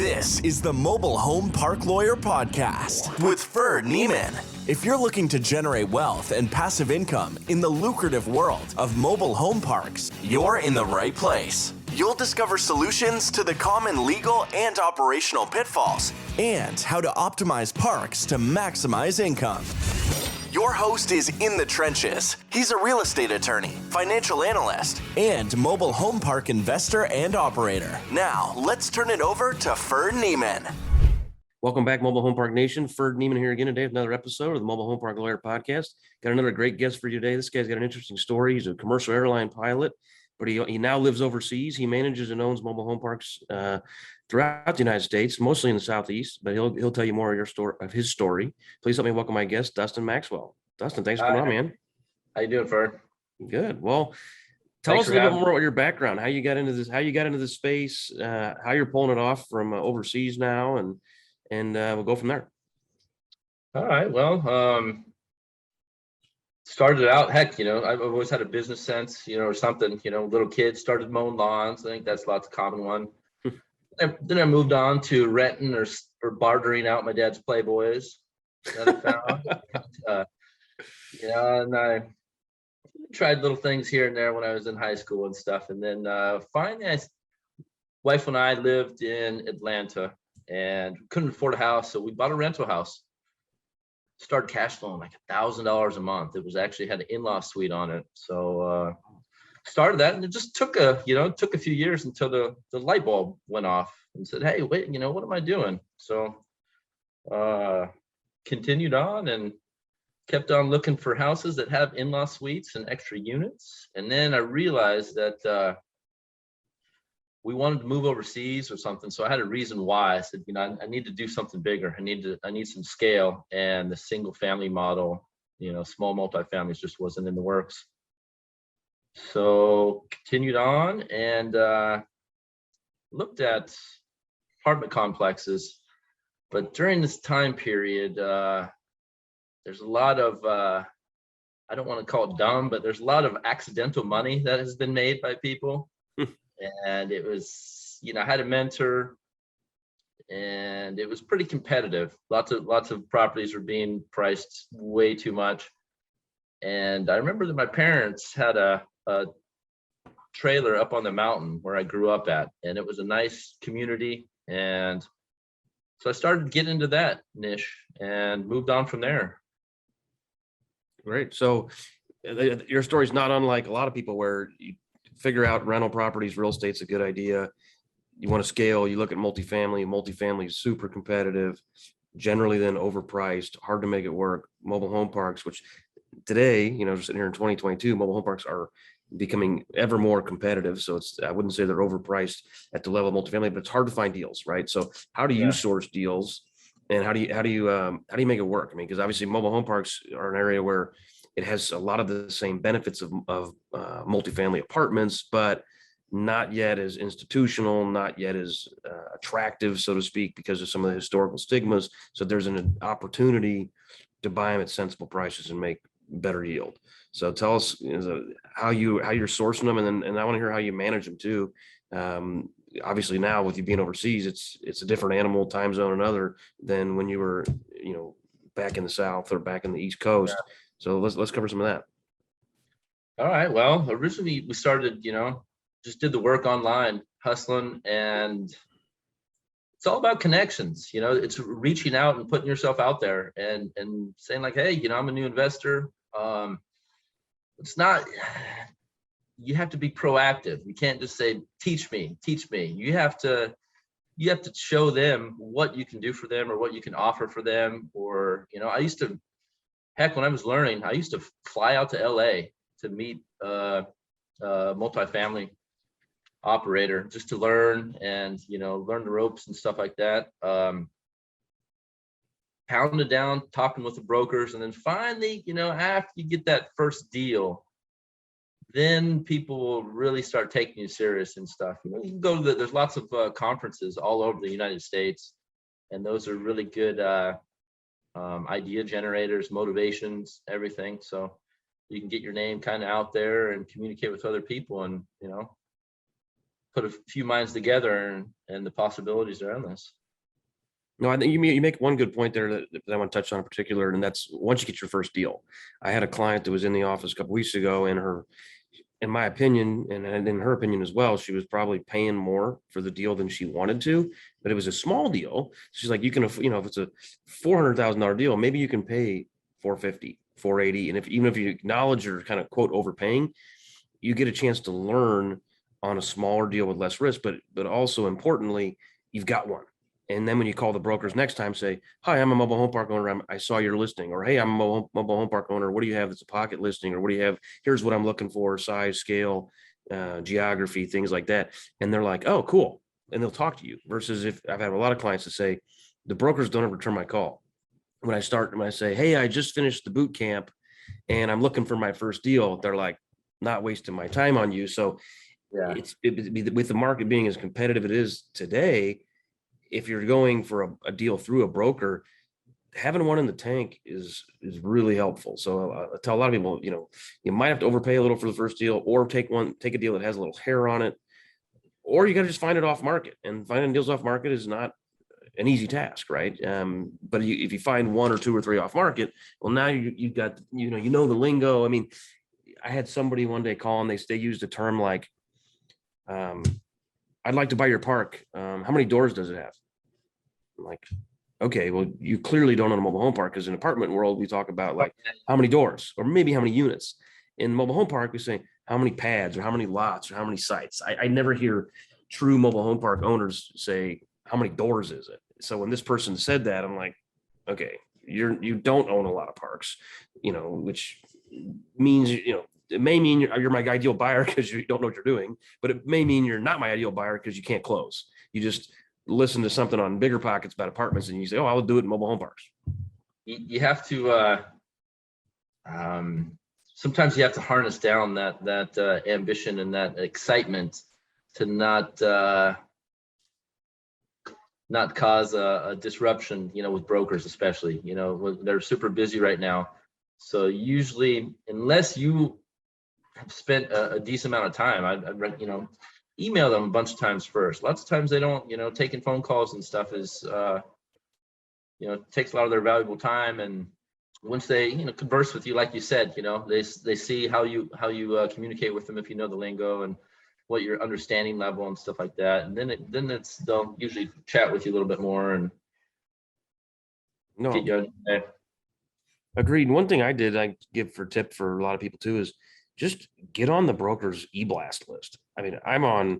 This is the Mobile Home Park Lawyer Podcast with Ferd. If you're looking to generate wealth and passive income in the lucrative world of mobile home parks, you're in the right place. You'll discover solutions to the common legal and operational pitfalls and how to optimize parks to maximize income. Your host is in the trenches. He's a real estate attorney, financial analyst, and mobile home park investor and operator. Now, let's turn it over to Ferd. Welcome back, Mobile Home Park Nation. Ferd here again today with another episode of the Mobile Home Park Lawyer Podcast. Got another great guest for you today. This guy's got an interesting story. He's a commercial airline pilot, but he now lives overseas. He manages and owns mobile home parks throughout the United States, mostly in the Southeast, but he'll tell you more of his story. Please help me welcome my guest, Dustin Maxwell. Dustin, thanks for coming on, man. How you doing, Ferd? Good. Well, tell us a little bit more about your background, how you got into this space, how you're pulling it off from overseas now, and we'll go from there. All right. Well, started out, heck, I've always had a business sense, or something, little kid started mowing lawns. I think that's lots of common one. Then I moved on to renting or bartering out my dad's Playboys that I found. And I tried little things here and there when I was in high school and stuff. And then finally, wife and I lived in Atlanta and couldn't afford a house. So we bought a rental house, started cash flowing like $1,000 a month. It was actually had an in-law suite on it. So started that, and it just took a few years until the light bulb went off and said, hey, wait, what am I doing? So continued on and kept on looking for houses that have in-law suites and extra units. And then I realized that we wanted to move overseas or something. So I had a reason why. I said, I need to do something bigger. I need some scale, and the single family model, small multifamilies just wasn't in the works. So continued on and looked at apartment complexes. But during this time period, there's a lot of, I don't want to call it dumb, but there's a lot of accidental money that has been made by people. And it was, I had a mentor, and it was pretty competitive. Lots of properties were being priced way too much. And I remember that my parents had a trailer up on the mountain where I grew up at, and it was a nice community. And so I started getting into that niche and moved on from there. Great. So your story is not unlike a lot of people, where you figure out rental properties, real estate's a good idea. You want to scale, you look at multifamily is super competitive, generally then overpriced, hard to make it work. Mobile home parks, which today, just sitting here in 2022, mobile home parks are becoming ever more competitive. So I wouldn't say they're overpriced at the level of multifamily, but it's hard to find deals, right? So how do you source deals, and how do you make it work? I mean, because obviously mobile home parks are an area where it has a lot of the same benefits of multifamily apartments, but not yet as institutional, not yet as attractive, so to speak, because of some of the historical stigmas. So there's an opportunity to buy them at sensible prices and make better yield. So tell us how you're sourcing them, and I want to hear how you manage them too. Obviously now with you being overseas, it's a different animal, time zone, and other than when you were back in the South or back in the East Coast. Yeah. So let's cover some of that. All right. Well, originally we started, just did the work online, hustling, and it's all about connections. It's reaching out and putting yourself out there and saying like, hey, I'm a new investor. It's not, you have to be proactive. You can't just say, teach me. You have to show them what you can do for them or what you can offer for them. Or, I used to, when I was learning, I used to fly out to LA to meet a multifamily operator just to learn and, learn the ropes and stuff like that. Pounded down, talking with the brokers. And then finally, after you get that first deal, then people will really start taking you serious and stuff. You can go to there's lots of conferences all over the United States, and those are really good idea generators, motivations, everything. So you can get your name kind of out there and communicate with other people, and put a few minds together and the possibilities around this. No, I think you make one good point there that I want to touch on in particular, and that's once you get your first deal. I had a client that was in the office a couple weeks ago, and in my opinion, and in her opinion as well, she was probably paying more for the deal than she wanted to, but it was a small deal. She's like, you can, if it's a $400,000 deal, maybe you can pay 450, 480. And even if you acknowledge you're kind of quote overpaying, you get a chance to learn on a smaller deal with less risk, but also importantly, you've got one. And then when you call the brokers next time, say, hi, I'm a mobile home park owner. I saw your listing. Or, hey, I'm a mobile home park owner. What do you have that's a pocket listing? Or what do you have? Here's what I'm looking for: size, scale, geography, things like that. And they're like, oh, cool. And they'll talk to you. Versus if I've had a lot of clients that say, the brokers don't ever return my call. When I say, hey, I just finished the boot camp and I'm looking for my first deal, they're like, not wasting my time on you. So Yeah. With the market being as competitive it is today, if you're going for a deal through a broker, having one in the tank is really helpful. So I tell a lot of people, you might have to overpay a little for the first deal, or take a deal that has a little hair on it, or you got to just find it off market. And finding deals off market is not an easy task, right? But if you find one or two or three off market, well, now you got the lingo. I mean, I had somebody one day call and they used a term like, I'd like to buy your park. How many doors does it have? I'm like, okay, well, you clearly don't own a mobile home park, because in apartment world, we talk about like how many doors or maybe how many units. In mobile home park, we say how many pads or how many lots or how many sites. I never hear true mobile home park owners say, how many doors is it? So when this person said that, I'm like, okay, you don't own a lot of parks, which means, it may mean you're my ideal buyer because you don't know what you're doing, but it may mean you're not my ideal buyer because you can't close. You just listen to something on Bigger Pockets about apartments and you say, oh, I'll do it in mobile home parks. You have to, sometimes you have to harness down that ambition and that excitement to not cause a disruption, with brokers, especially, they're super busy right now. So usually, unless you have spent a decent amount of time, I'd email them a bunch of times first. Lots of times they don't, taking phone calls and stuff is, takes a lot of their valuable time. And once they, converse with you, like you said, they see how you communicate with them, if you know the lingo and what your understanding level and stuff like that. And then they'll usually chat with you a little bit more and get you. Agreed. One thing I give for tip for a lot of people too is just get on the broker's e-blast list. I mean, I'm on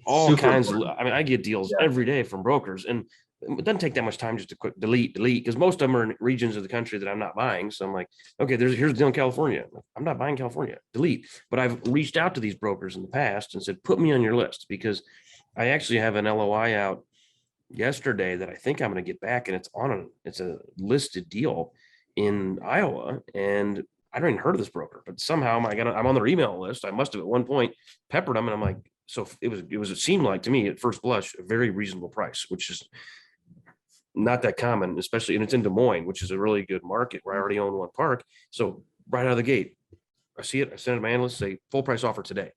all kinds of, I get deals every day from brokers, and it doesn't take that much time just to quick delete, because most of them are in regions of the country that I'm not buying. So I'm like, okay, here's a deal in California. I'm not buying California, delete. But I've reached out to these brokers in the past and said, put me on your list, because I actually have an LOI out yesterday that I think I'm going to get back, and it's a listed deal in Iowa, and I don't even heard of this broker, but somehow I'm on their email list. I must have at one point peppered them, and I'm like, so it seemed like to me at first blush a very reasonable price, which is not that common, especially, and it's in Des Moines, which is a really good market where I already own one park. So right out of the gate, I see it, I send it to my analyst, say full price offer today,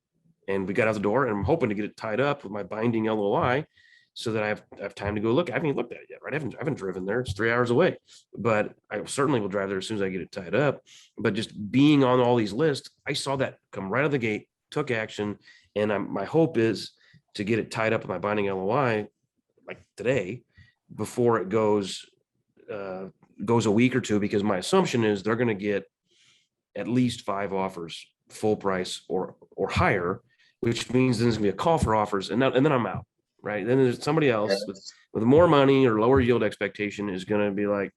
and we got out the door, and I'm hoping to get it tied up with my binding LOI, so that I have time to go look. I haven't even looked at it yet, right? I haven't driven there. It's 3 hours away, but I certainly will drive there as soon as I get it tied up. But just being on all these lists, I saw that come right out of the gate, took action, and my hope is to get it tied up with my binding LOI like today, before it goes a week or two, because my assumption is they're going to get at least 5 offers, full price or higher, which means there's going to be a call for offers, and then I'm out. Right. Then there's somebody else with more money or lower yield expectation is going to be like,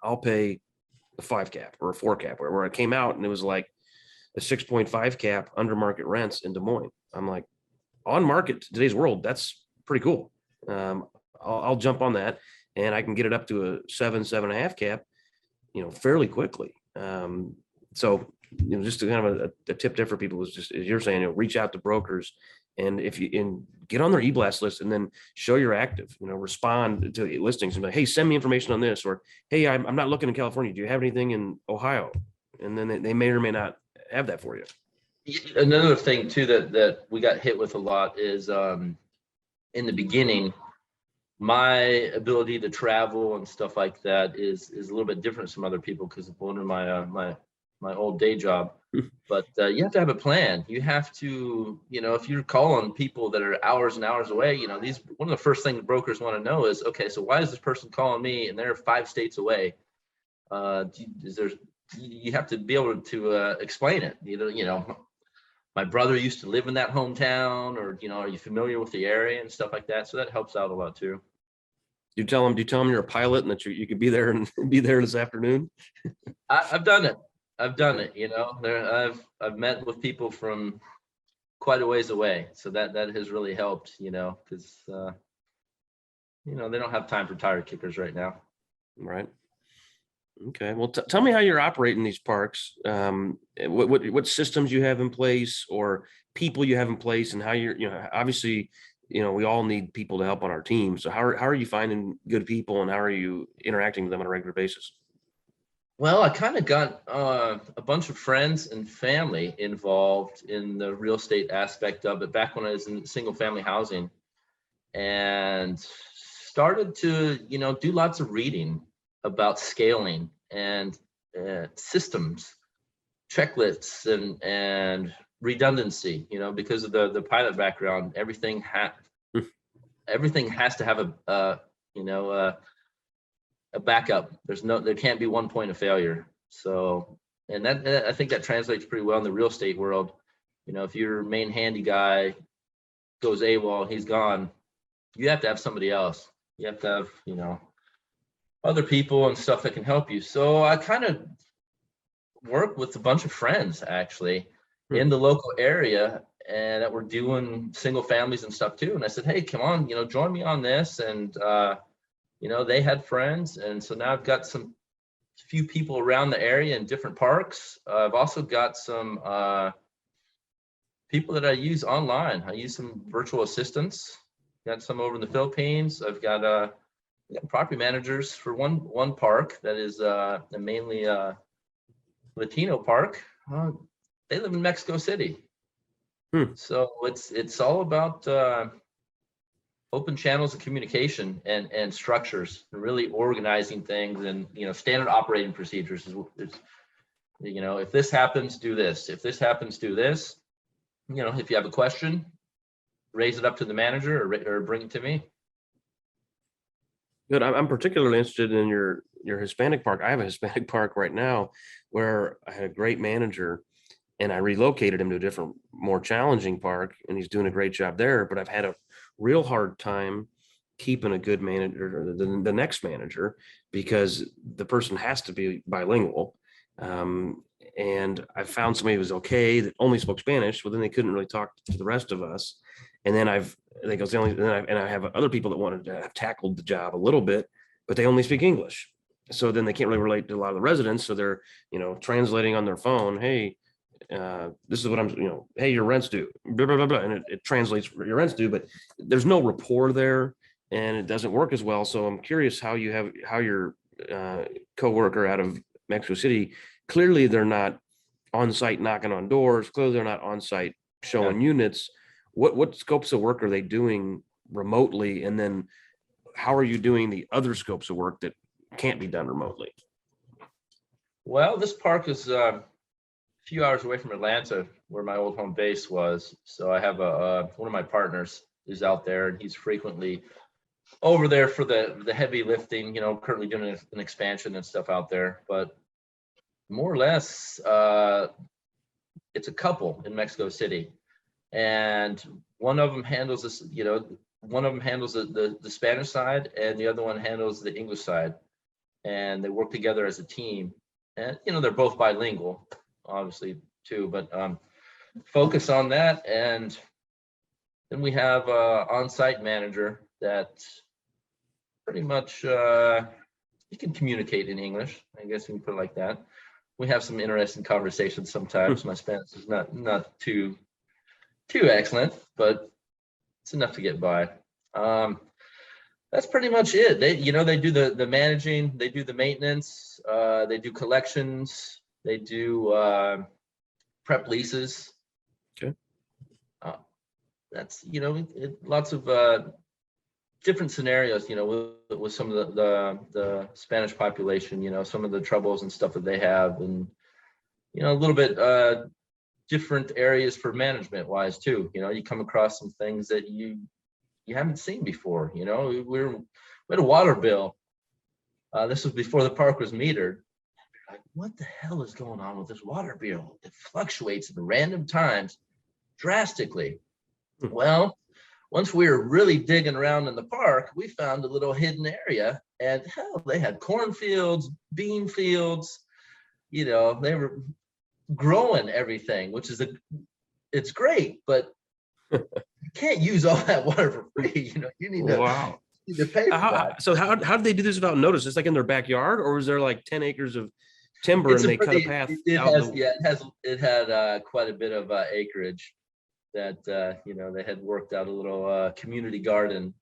I'll pay a 5 cap or a 4 cap, where it came out and it was like a 6.5 cap under market rents in Des Moines. I'm like, on market today's world, that's pretty cool. I'll jump on that, and I can get it up to a 7.5 cap, fairly quickly. So, just to kind of a tip there for people is just, as you're saying, reach out to brokers. And get on their e-blast list, and then show you're active, respond to listings and be like, hey, send me information on this, or, hey, I'm not looking in California. Do you have anything in Ohio? And then they may or may not have that for you. Another thing too that we got hit with a lot is in the beginning, my ability to travel and stuff like that is a little bit different from other people because of one of my old day job. But you have to have a plan. You have to, if you're calling people that are hours and hours away, one of the first things brokers want to know is, okay, so why is this person calling me and they're 5 states away? You have to be able to explain it. My brother used to live in that hometown, or are you familiar with the area and stuff like that? So that helps out a lot too. Do you tell them you're a pilot and that you could be there and be there this afternoon? I've done it. I've met with people from quite a ways away, so that has really helped. Because they don't have time for tire kickers right now. Right. Okay. Well, tell me how you're operating these parks. What systems you have in place, or people you have in place, and how you're, obviously, we all need people to help on our team. So how are you finding good people, and how are you interacting with them on a regular basis? Well, I kind of got a bunch of friends and family involved in the real estate aspect of it back when I was in single family housing, and started to, do lots of reading about scaling and systems, checklists, and redundancy. Because of the pilot background, everything has to have a backup. There can't be one point of failure. So, and that I think that translates pretty well in the real estate world. If your main handy guy goes AWOL, he's gone, you have to have somebody else. You have to have, other people and stuff that can help you. So I kind of work with a bunch of friends actually in the local area, and that were doing single families and stuff too. And I said, hey, come on, join me on this. And they had friends, and so now I've got some few people around the area in different parks. I've also got some people that I use online. I use some virtual assistants. Got some over in the Philippines. I've got property managers for one park that is a mainly Latino park. They live in Mexico City. So it's all about open channels of communication and structures, and really organizing things, and standard operating procedures. If this happens, do this. If this happens, do this. If you have a question, raise it up to the manager or bring it to me. Good. I'm particularly interested in your Hispanic park. I have a Hispanic park right now where I had a great manager, and I relocated him to a different, more challenging park, and he's doing a great job there. But I've had a real hard time keeping a good manager, the next manager, because the person has to be bilingual. And I found somebody who was okay that only spoke Spanish, but then they couldn't really talk to the rest of us. And then I have other people that wanted to have tackled the job a little bit, but they only speak English. So then they can't really relate to a lot of the residents. So they're, translating on their phone. Hey, this is what I'm, hey, your rent's due, blah, blah, blah, blah. And it translates your rent's due, but there's no rapport there, and it doesn't work as well. So I'm curious how your coworker out of Mexico City, clearly they're not on site knocking on doors. Clearly they're not on site showing units. What scopes of work are they doing remotely? And then how are you doing the other scopes of work that can't be done remotely? Well, this park is a few hours away from Atlanta, where my old home base was. So I have one of my partners is out there, and he's frequently over there for the heavy lifting, currently doing an expansion and stuff out there. But more or less, it's a couple in Mexico City. And one of them handles this, one of them handles the Spanish side, and the other one handles the English side. And they work together as a team. And, they're both bilingual, obviously, too, but focus on that. And then we have an on-site manager that pretty much, he can communicate in English. I guess we can put it like that. We have some interesting conversations sometimes. My Spanish is not too excellent, but it's enough to get by. That's pretty much it. They do the managing, they do the maintenance, they do collections, they do prep leases. that's, lots of different scenarios, with some of the Spanish population, some of the troubles and stuff that they have, and, a little bit different areas for management wise too. You come across some things that you haven't seen before. We had a water bill. This was before the park was metered. Like, what the hell is going on with this water bill? It fluctuates at random times drastically. Well, once we were really digging around in the park, we found a little hidden area, and hell, they had cornfields, bean fields. They were growing everything, which is it's great, but you can't use all that water for free. You need to, wow. you need to pay for that. So how did they do this without notice? It's like in their backyard, or was there like 10 acres of timber and they cut a path? It had quite a bit of acreage that they had worked out a little community garden,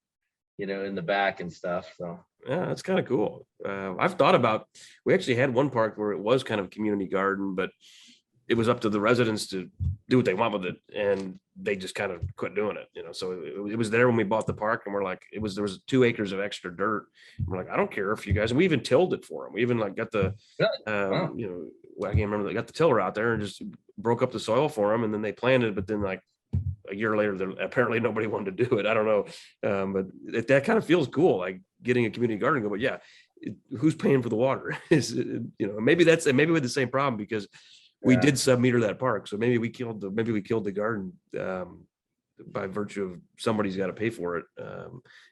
in the back and stuff. So yeah, that's kind of cool. I've thought about, we actually had one park where it was kind of a community garden, but it was up to the residents to do what they want with it, and they just kind of quit doing it. So it was there when we bought the park, and we're like, there was 2 acres of extra dirt. And we're like, I don't care if you guys, and we even tilled it for them. We even like got the, Wow. I can't remember, they got the tiller out there and just broke up the soil for them, and then they planted, but then like a year later, apparently nobody wanted to do it. I don't know. But that kind of feels cool, like getting a community garden going. But yeah, who's paying for the water? Maybe we had the same problem because we did sub-meter that park. So maybe we killed the garden by virtue of somebody's got to pay for it.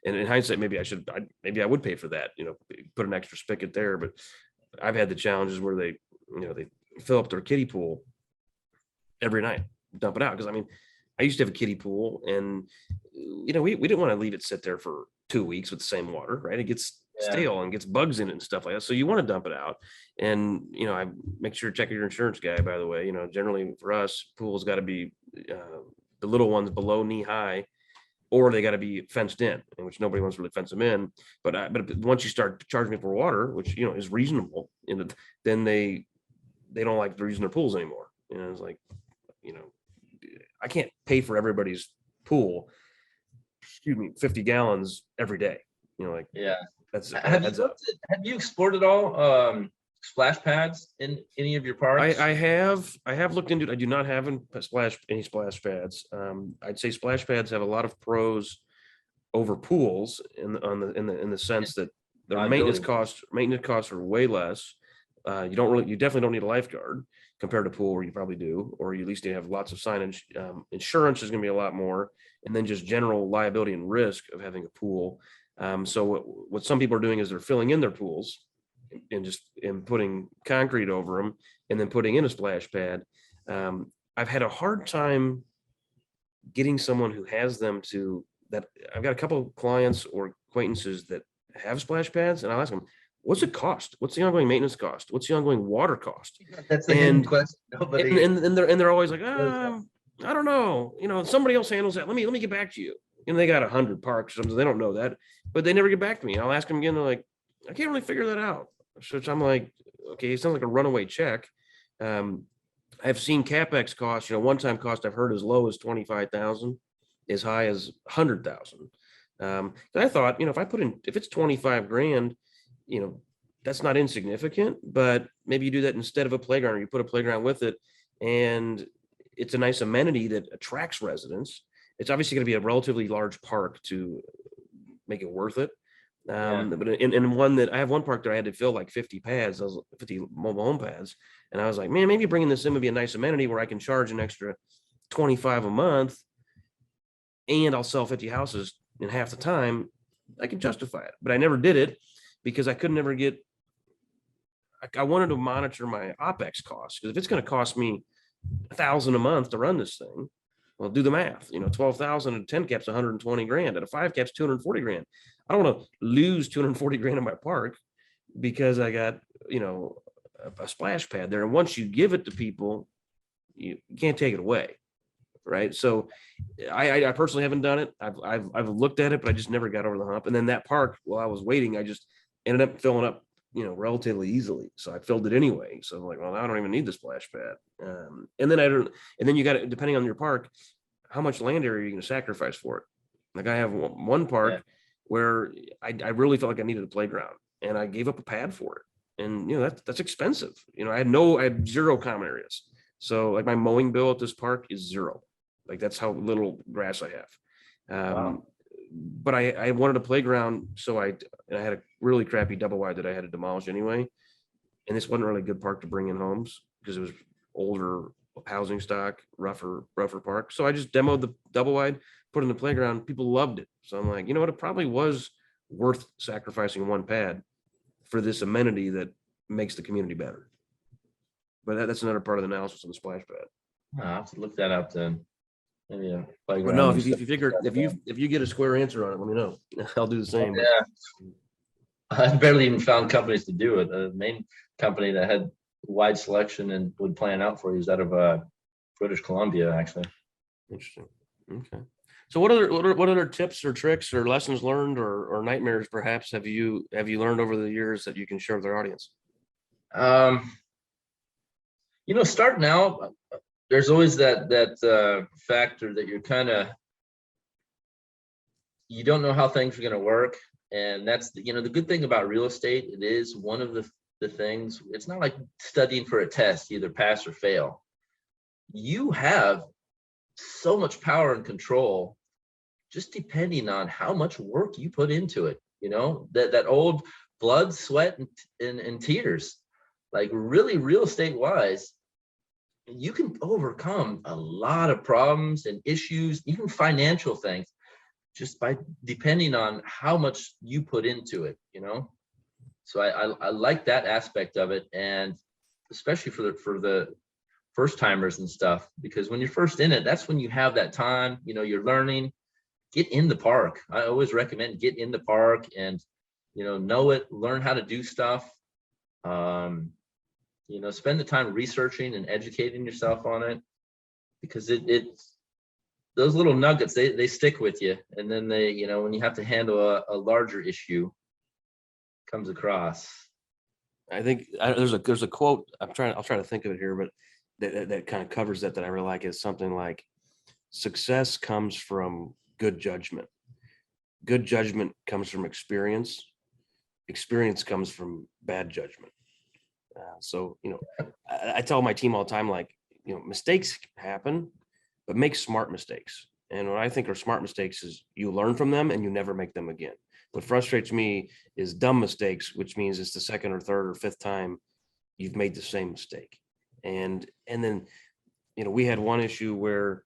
And in hindsight, maybe I would pay for that, put an extra spigot there. But I've had the challenges where they fill up their kiddie pool every night, dump it out. Because I used to have a kiddie pool, and we didn't want to leave it sit there for 2 weeks with the same water, right? It gets stale and gets bugs in it and stuff like that. So you want to dump it out. And, I make sure to check your insurance guy, by the way. Generally for us, pools got to be the little ones below knee high, or they got to be fenced in, which nobody wants to really fence them in. But once you start charging me for water, which, is reasonable, then they don't like using their pools anymore. It's like, I can't pay for everybody's pool, 50 gallons every day. Yeah. Have you explored at all splash pads in any of your parks? I have looked into it. I do not have any splash pads. I'd say splash pads have a lot of pros over pools in the sense that their maintenance costs are way less. You definitely don't need a lifeguard compared to pool, where you probably do, or you at least have lots of signage. Insurance is going to be a lot more, and then just general liability and risk of having a pool. So what some people are doing is they're filling in their pools and putting concrete over them, and then putting in a splash pad. I've had a hard time getting someone who has them to that. I've got a couple of clients or acquaintances that have splash pads, and I'll ask them, what's it cost? What's the ongoing maintenance cost? What's the ongoing water cost? That's the hidden question. And they're always like, I don't know. Somebody else handles that. Let me get back to you. They got 100 parks or something. They don't know that, but they never get back to me. I'll ask them again. They're like, I can't really figure that out. So I'm like, okay, it sounds like a runaway check. I've seen CapEx costs, one-time cost I've heard as low as 25,000, as high as 100,000. I thought, if it's 25 grand, that's not insignificant, but maybe you do that instead of a playground, or you put a playground with it, and it's a nice amenity that attracts residents. It's obviously going to be a relatively large park to make it worth it. But in one that I have one park that I had to fill like 50 pads, 50 mobile home pads. And I was like, man, maybe bringing this in would be a nice amenity where I can charge an extra 25 a month, and I'll sell 50 houses in half the time. I can justify it, but I never did it because I could never get, I wanted to monitor my OpEx costs. Because if it's going to cost me $1,000 a month to run this thing, well, do the math. 12,000 at a 10 cap's 120 grand. At a 5 cap's 240 grand. I don't want to lose 240 grand in my park because I got, a splash pad there. And once you give it to people, you can't take it away. Right. So I personally haven't done it. I've looked at it, but I just never got over the hump. And then that park, while I was waiting, I just ended up filling up, relatively easily. So I filled it anyway. So I'm like, well, I don't even need the splash pad. And then you got to, depending on your park, how much land area are you going to sacrifice for it? Like I have one park where I really felt like I needed a playground, and I gave up a pad for it. And, you know, that's expensive. You know, I had zero common areas. So like my mowing bill at this park is zero. Like that's how little grass I have. Wow. But I wanted a playground. So I had a really crappy double wide that I had to demolish anyway. And this wasn't really a good park to bring in homes because it was older housing stock, rougher park. So I just demoed the double wide, put in the playground. People loved it. So I'm like, you know what? It probably was worth sacrificing one pad for this amenity that makes the community better. But that's another part of the analysis of the splash pad. I'll have to look that up then. Maybe a But playground. no, and if you stuff. figure if you get a square answer on it, let me know. I'll do the same. Yeah. I barely even found companies to do it. The main company that had wide selection and would plan out for you is out of British Columbia, actually. Interesting. Okay. So what other tips or tricks or lessons learned or nightmares perhaps have you learned over the years that you can share with our audience? You know, starting out, there's always that factor that you're kind of, you don't know how things are going to work. And that's the good thing about real estate. It is one of the things. It's not like studying for a test, either pass or fail. You have so much power and control just depending on how much work you put into it. You know, that old blood, sweat, and tears. Like really real estate wise, you can overcome a lot of problems and issues, even financial things, just by depending on how much you put into it, you know? So I like that aspect of it. And especially for the first timers and stuff, because when you're first in it, that's when you have that time, you know, you're learning. Get in the park. I always recommend get in the park and, you know it, learn how to do stuff. You know, spend the time researching and educating yourself on it, because it's those little nuggets, they stick with you. And then they, you know, when you have to handle a larger issue comes across. I think there's a quote. I'll try to think of it here, but that kind of covers that I really like. Is something like, success comes from good judgment. Good judgment comes from experience. Experience comes from bad judgment. So, you know, I tell my team all the time, like, you know, mistakes happen, but make smart mistakes. And what I think are smart mistakes is you learn from them and you never make them again. What frustrates me is dumb mistakes, which means it's the second or third or fifth time you've made the same mistake. And then, you know, we had one issue where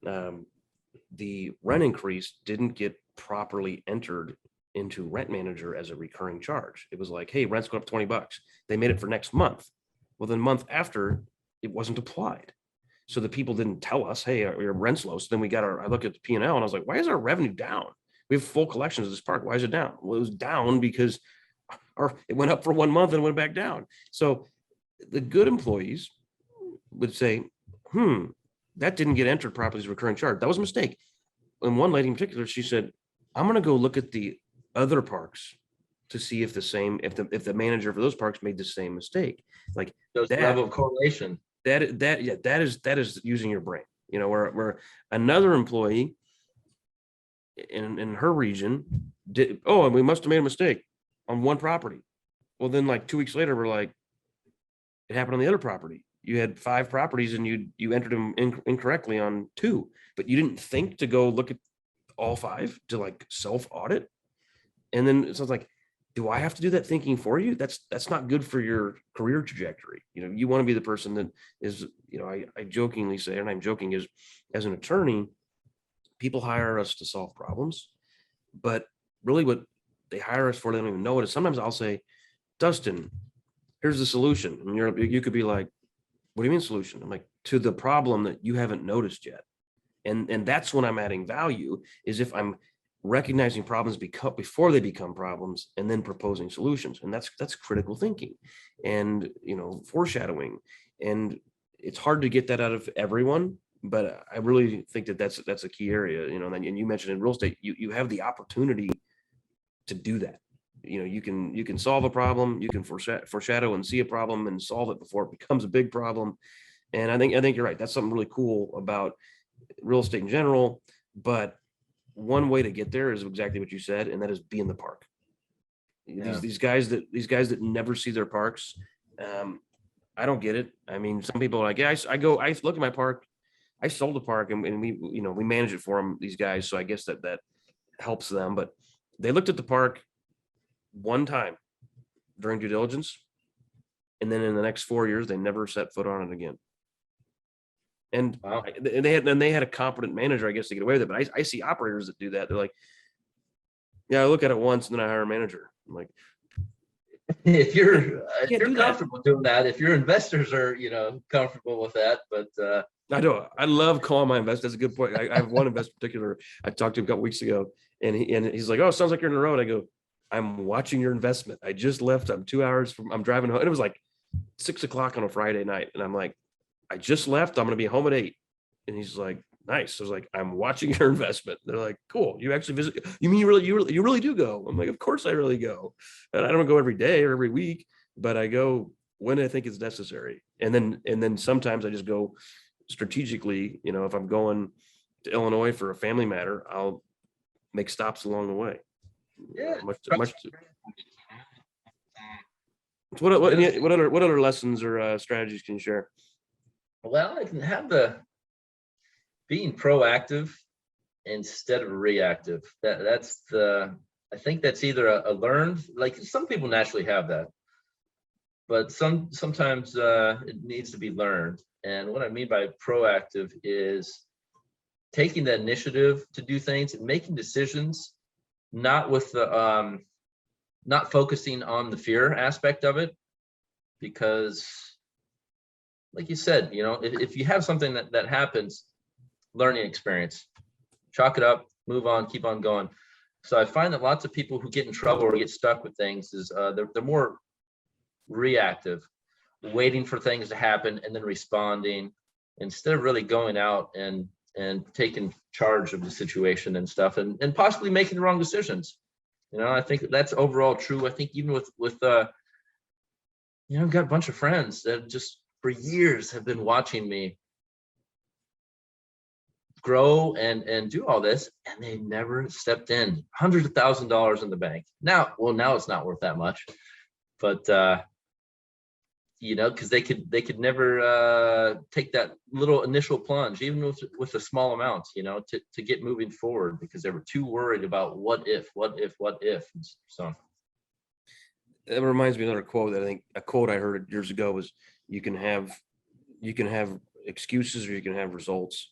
the rent increase didn't get properly entered into Rent Manager as a recurring charge. It was like, hey, rent's going up $20. They made it for next month. Well, the month after, it wasn't applied. So the people didn't tell us, hey, your rent's low. So then I look at the P&L and I was like, why is our revenue down? We have full collections of this park. Why is it down? Well, it was down because it went up for 1 month and went back down. So the good employees would say, that didn't get entered properly as a recurring charge. That was a mistake. And one lady in particular, she said, I'm going to go look at the other parks to see if the manager for those parks made the same mistake. Like Those level of correlation. That is using your brain. You know, where another employee in her region did, and we must have made a mistake on one property. Well, then like 2 weeks later, we're like, it happened on the other property. You had 5 properties and you entered them incorrectly on 2, but you didn't think to go look at all 5 to like self audit. And then it sounds like, do I have to do that thinking for you? That's not good for your career trajectory. You know, you want to be the person that is, you know, I jokingly say, and I'm joking, is as an attorney, people hire us to solve problems, but really what they hire us for, they don't even know it. Is sometimes I'll say, Dustin, here's the solution. And you could be like, what do you mean solution? I'm like, to the problem that you haven't noticed yet. And that's when I'm adding value, is if I'm recognizing problems before they become problems and then proposing solutions. And that's critical thinking and, you know, foreshadowing. And it's hard to get that out of everyone, but I really think that's a key area, you know. And you mentioned in real estate, you have the opportunity to do that. You know, you can solve a problem, you can foreshadow and see a problem and solve it before it becomes a big problem. And I think you're right. That's something really cool about real estate in general, but one way to get there is exactly what you said, and that is be in the park. Yeah. These guys that never see their parks, I don't get it. I mean, some people are like, yeah, I look at my park. I sold a park and we manage it for them, these guys. So I guess that helps them, but they looked at the park one time during due diligence. And then in the next 4 years, they never set foot on it again. And Wow. they had a competent manager, I guess, to get away with it. But I see operators that do that. They're like, yeah, I look at it once and then I hire a manager. I'm like, if you're do that. comfortable doing that, if your investors are, comfortable with that, but I know. I love calling my investors. That's a good point. I have one investor in particular I talked to him a couple weeks ago, and he's like, "Oh, it sounds like you're in the road." I go, "I'm watching your investment. I just left. I'm driving home." And it was like 6:00 on a Friday night, and I'm like, "I just left. I'm going to be home at 8." And he's like, "Nice." I was like, "I'm watching your investment." They're like, "Cool. You actually visit? You mean you really do go?" I'm like, "Of course I really go, and I don't go every day or every week, but I go when I think it's necessary." And then sometimes I just go strategically. If I'm going to Illinois for a family matter, I'll make stops along the way. yeah. What other lessons or strategies can you share? Well, I can have being proactive instead of reactive. I think that's either a learned, like some people naturally have that, but sometimes it needs to be learned. And what I mean by proactive is taking the initiative to do things and making decisions, not with the not focusing on the fear aspect of it, because like you said, if you have something that happens, learning experience, chalk it up, move on, keep on going. So I find that lots of people who get in trouble or get stuck with things is they're more reactive, waiting for things to happen and then responding instead of really going out and taking charge of the situation and stuff and possibly making the wrong decisions. I think that's overall true. I think even with I've got a bunch of friends that just for years have been watching me grow and do all this, and they never stepped in. Hundreds of $1,000s in the bank. Now it's not worth that much, but because they could never take that little initial plunge, even with a small amount, to get moving forward, because they were too worried about what if. So it reminds me of another quote that a quote I heard years ago was, you can have excuses or you can have results,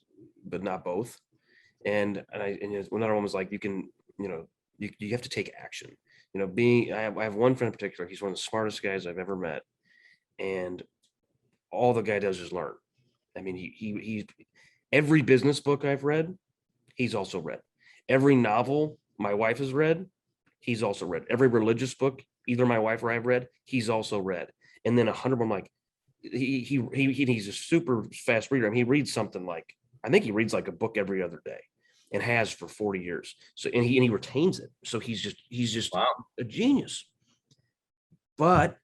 but not both. And another one was like, you have to take action. I have one friend in particular. He's one of the smartest guys I've ever met, and all the guy does is learn. I mean, he every business book I've read, he's also read. Every novel my wife has read, he's also read. Every religious book either my wife or I've read, he's also read. And then 100, I'm like, he's a super fast reader. I mean, he reads something like, I think he reads like a book every other day, and has for 40 years. So and he retains it. So he's just wow. a genius. But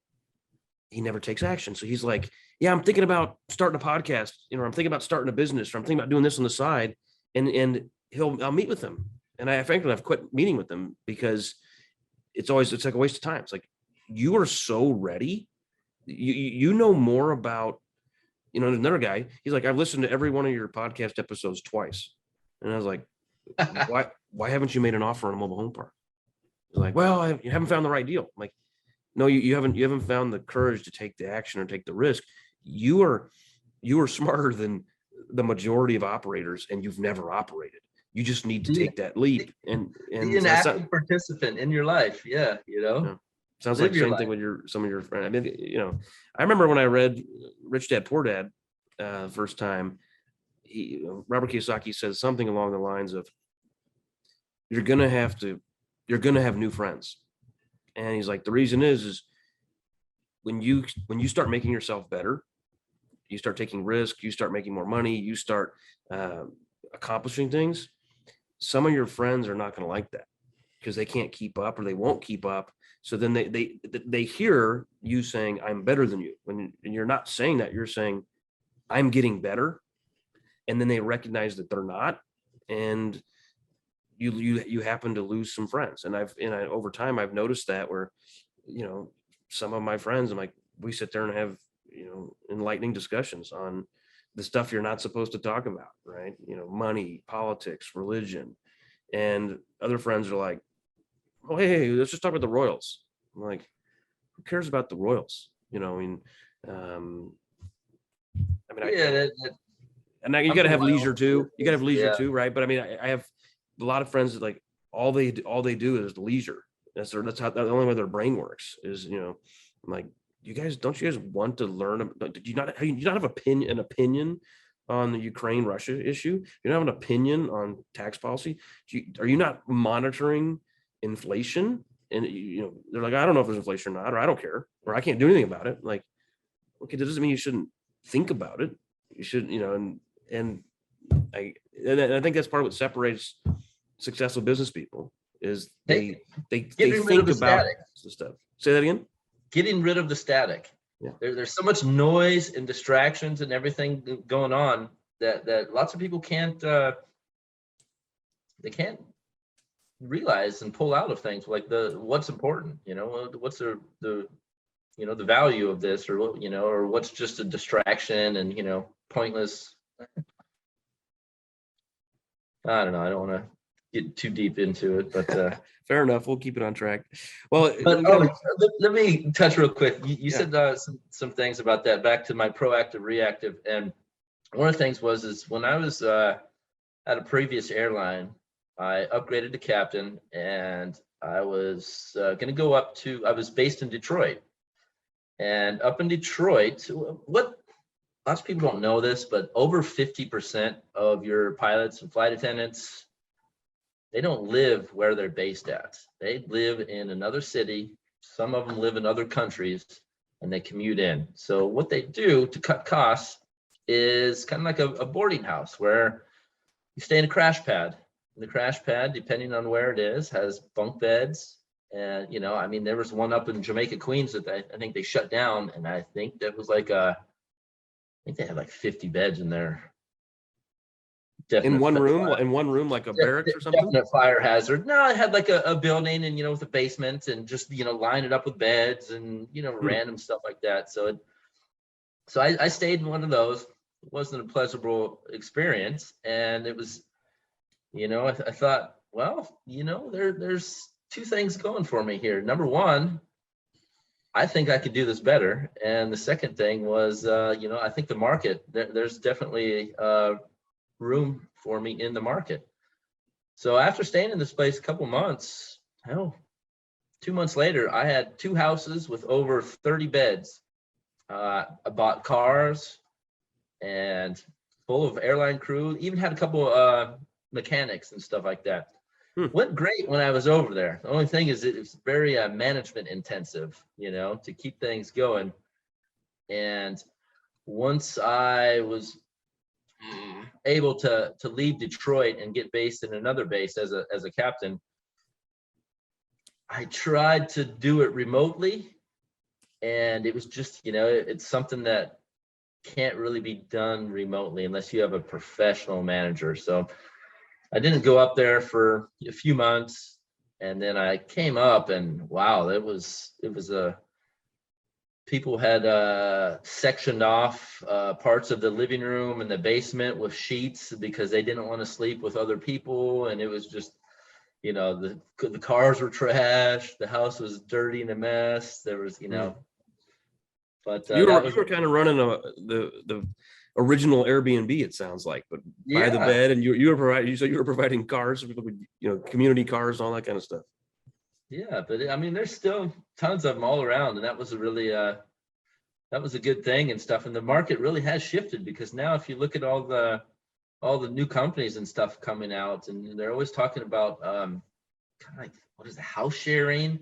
he never takes action. So he's like, yeah, I'm thinking about starting a podcast, I'm thinking about starting a business, or I'm thinking about doing this on the side. And I'll meet with him. And I've quit meeting with them because it's like a waste of time. It's like, you are so ready. You know more about, another guy, he's like, I've listened to every one of your podcast episodes twice. And I was like, why haven't you made an offer on a mobile home park? He's like, well, you haven't found the right deal. I'm like, no, you haven't found the courage to take the action or take the risk. You are smarter than the majority of operators, and you've never operated. You just need to take that leap and be an active participant in your life. Yeah. Sounds like the same thing with some of your friends. I mean, I remember when I read Rich Dad Poor Dad first time, Robert Kiyosaki says something along the lines of, you're gonna have new friends. And he's like, the reason is when you start making yourself better, you start taking risks, you start making more money, you start accomplishing things, some of your friends are not going to like that because they can't keep up or they won't keep up. So then they hear you saying, I'm better than you. When you're not saying that, you're saying, I'm getting better. and then they recognize that they're not, and you happen to lose some friends. And over time I've noticed that, where, some of my friends, I'm like, we sit there and have, enlightening discussions on the stuff you're not supposed to talk about, right? Money, politics, religion. And other friends are like, oh, hey, let's just talk about the Royals. I'm like, who cares about the Royals? And you got to have leisure too. You got to have leisure too, right? But I mean, I have a lot of friends that, like, all they do is leisure. That's how the only way their brain works is, I'm like, don't you guys want to learn? Do you not have an opinion on the Ukraine-Russia issue? You don't have an opinion on tax policy? Are you not monitoring inflation? And they're like, I don't know if there's inflation or not, or I don't care, or I can't do anything about it. Like, okay, that doesn't mean you shouldn't think about it. You should, and I think that's part of what separates successful business people is they think about the stuff. Say that again. Getting rid of the static. Yeah. There's so much noise and distractions and everything going on that lots of people can't they can't realize and pull out of things like what's important, what's the value of this, or what, or what's just a distraction and pointless. I don't know. I don't want to get too deep into it, but fair enough. We'll keep it on track. Well, let me touch real quick. You said some things about that. Back to my proactive, reactive, and one of the things is when I was at a previous airline, I upgraded to captain, and I was going to go up to. I was based in Detroit, and up in Detroit, what lots of people don't know this, but over 50% of your pilots and flight attendants, they don't live where they're based at. They live in another city. Some of them live in other countries, and they commute in. So what they do to cut costs is kind of like a boarding house where you stay in a crash pad. And the crash pad, depending on where it is, has bunk beds. And, there was one up in Jamaica, Queens that I think they shut down. And I think that was I think they had like 50 beds in there. In one room, like a barracks or something? Definite fire hazard. No, it had like a building and, with a basement and just, line it up with beds and, random stuff like that. So I stayed in one of those. It wasn't a pleasurable experience. And it was, I thought, well, there's two things going for me here. Number one, I think I could do this better. And the second thing was, I think the market, there's definitely room for me in the market. So after staying in this place a couple months, 2 months later, I had 2 houses with over 30 beds. I bought cars and full of airline crew, even had a couple mechanics and stuff like that. Went great when I was over there. The only thing is it's very management intensive, to keep things going. And once I was able to leave Detroit and get based in another base as a captain, I tried to do it remotely, and it was just, it's something that can't really be done remotely unless you have a professional manager. So I didn't go up there for a few months, and then I came up, and wow, it was people had sectioned off parts of the living room and the basement with sheets because they didn't want to sleep with other people, and it was just, the cars were trashed, the house was dirty and a mess. There was, but you were kind of running the original Airbnb, it sounds like, but by the bed, and you were providing cars, community cars, all that kind of stuff. Yeah, but there's still tons of them all around, and that was a really that was a good thing and stuff. And the market really has shifted, because now if you look at all the new companies and stuff coming out, and they're always talking about kind of like, what is the house sharing,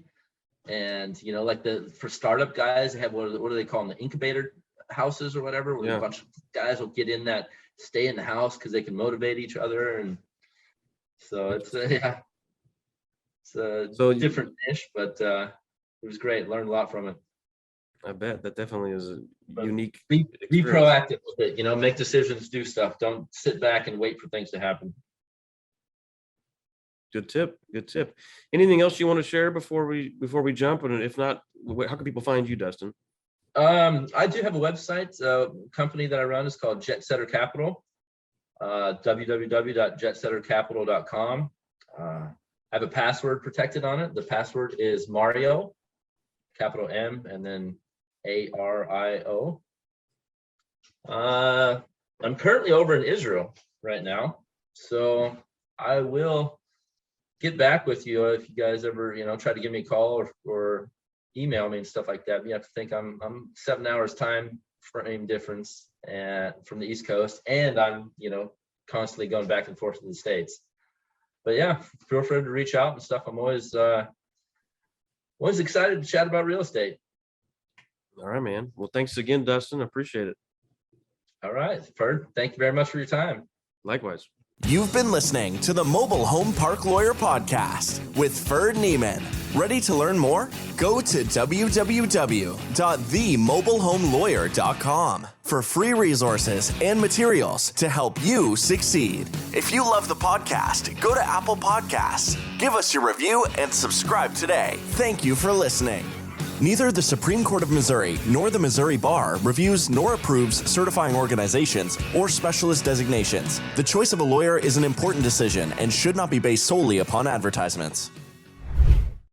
and like for startup guys, they have what do they call them, the incubator houses or whatever, where a bunch of guys will get in that, stay in the house because they can motivate each other. And so it's a different niche, but it was great. Learned a lot from it. I bet that definitely is a But unique. Be experience. proactive with it, make decisions, do stuff. Don't sit back and wait for things to happen. Good tip. Good tip. Anything else you want to share before we jump? And if not, how can people find you, Dustin? I do have a website. Company that I run is called Jet Setter Capital. www.jetsettercapital.com. I have a password protected on it. The password is Mario, capital M, and then ARIO. I'm currently over in Israel right now, so I will get back with you if you guys ever, try to give me a call or email me and stuff like that. You have to think I'm 7 hours time frame difference from the East Coast, and I'm, constantly going back and forth to the States. But yeah, feel free to reach out and stuff. I'm always excited to chat about real estate. All right, man. Well, thanks again, Dustin. I appreciate it. All right, Ferd, thank you very much for your time. Likewise. You've been listening to the Mobile Home Park Lawyer Podcast with Ferd Neiman. Ready to learn more? Go to www.themobilehomelawyer.com for free resources and materials to help you succeed. If you love the podcast, go to Apple Podcasts, give us your review, and subscribe today. Thank you for listening. Neither the Supreme Court of Missouri nor the Missouri Bar reviews nor approves certifying organizations or specialist designations. The choice of a lawyer is an important decision and should not be based solely upon advertisements.